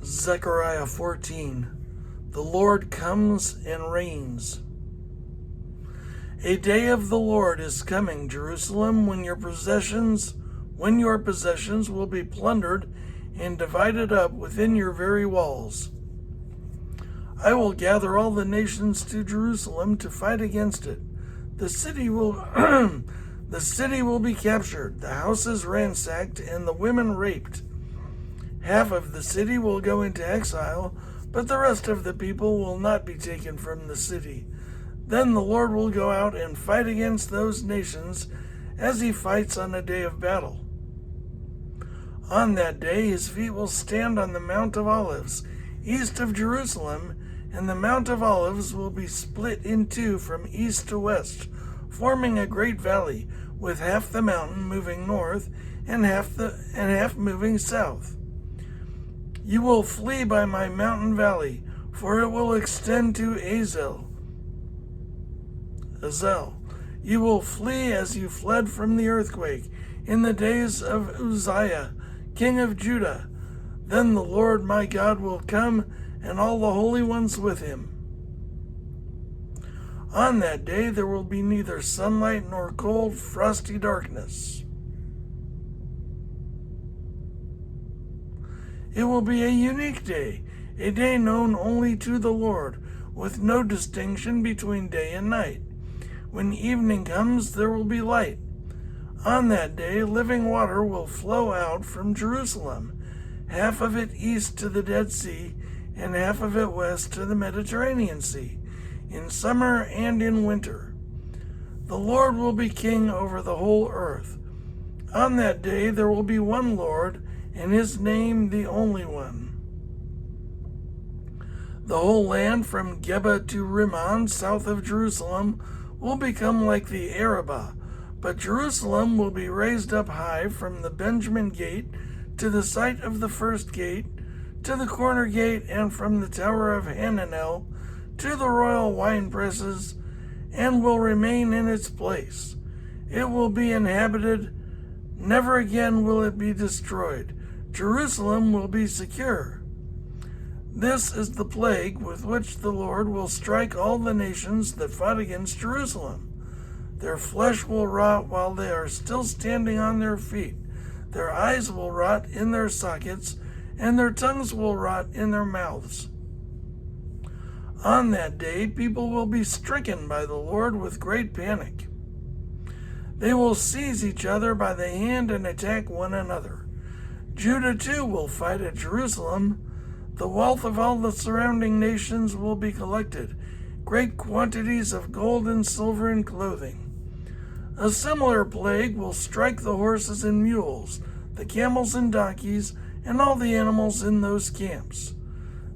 Zechariah 14. The Lord comes and reigns. A day of the Lord is coming, Jerusalem, when your possessions will be plundered and divided up within your very walls. I will gather all the nations to Jerusalem to fight against it. The city will the city will be captured, the houses ransacked, and the women raped. Half of the city will go into exile, but the rest of the people will not be taken from the city. Then the Lord will go out and fight against those nations as he fights on a day of battle. On that day his feet will stand on the Mount of Olives, east of Jerusalem, and the Mount of Olives will be split in two from east to west, forming a great valley, with half the mountain moving north and half moving south. You will flee by my mountain valley, for it will extend to Azel. You will flee as you fled from the earthquake in the days of Uzziah, king of Judah. Then the Lord my God will come, and all the holy ones with him. On that day there will be neither sunlight nor cold, frosty darkness. It will be a unique day, a day known only to the Lord, with no distinction between day and night. When evening comes, there will be light. On that day, living water will flow out from Jerusalem, half of it east to the Dead Sea, and half of it west to the Mediterranean Sea, in summer and in winter. The Lord will be king over the whole earth. On that day there will be one Lord, and his name the only one. The whole land from Geba to Rimmon, south of Jerusalem, will become like the Arabah, but Jerusalem will be raised up high from the Benjamin gate to the site of the first gate, to the corner gate, and from the tower of Hananel to the royal wine presses, and will remain in its place. It will be inhabited, never again will it be destroyed. Jerusalem will be secure. This is the plague with which the Lord will strike all the nations that fought against Jerusalem. Their flesh will rot while they are still standing on their feet. Their eyes will rot in their sockets, and their tongues will rot in their mouths. On that day, people will be stricken by the Lord with great panic. They will seize each other by the hand and attack one another. Judah too will fight at Jerusalem. The wealth of all the surrounding nations will be collected, great quantities of gold and silver and clothing. A similar plague will strike the horses and mules, the camels and donkeys, and all the animals in those camps.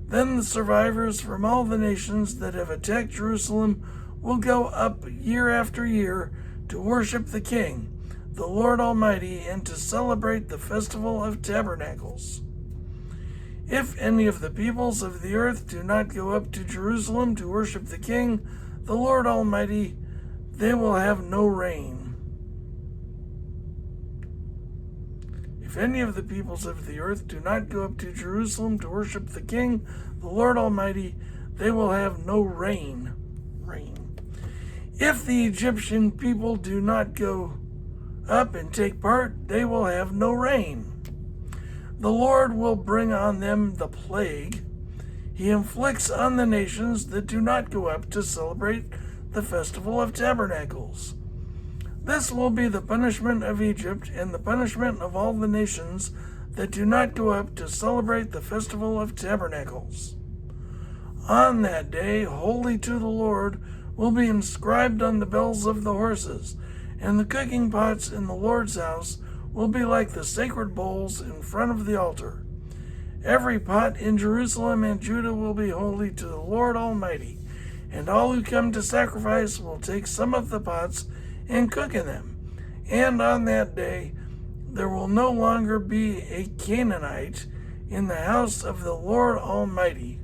Then the survivors from all the nations that have attacked Jerusalem will go up year after year to worship the King, the Lord Almighty, and to celebrate the Festival of Tabernacles. If any of the peoples of the earth do not go up to Jerusalem to worship the King, the Lord Almighty, they will have no rain. If any of the peoples of the earth do not go up to Jerusalem to worship the King, the Lord Almighty, they will have no rain. If the Egyptian people do not go up and take part, they will have no rain. The Lord will bring on them the plague he inflicts on the nations that do not go up to celebrate the Festival of Tabernacles. This will be the punishment of Egypt and the punishment of all the nations that do not go up to celebrate the Festival of Tabernacles. On that day, holy to the Lord, will be inscribed on the bells of the horses, and the cooking pots in the Lord's house will be like the sacred bowls in front of the altar. Every pot in Jerusalem and Judah will be holy to the Lord Almighty, and all who come to sacrifice will take some of the pots and cook in them. And on that day there will no longer be a Canaanite in the house of the Lord Almighty.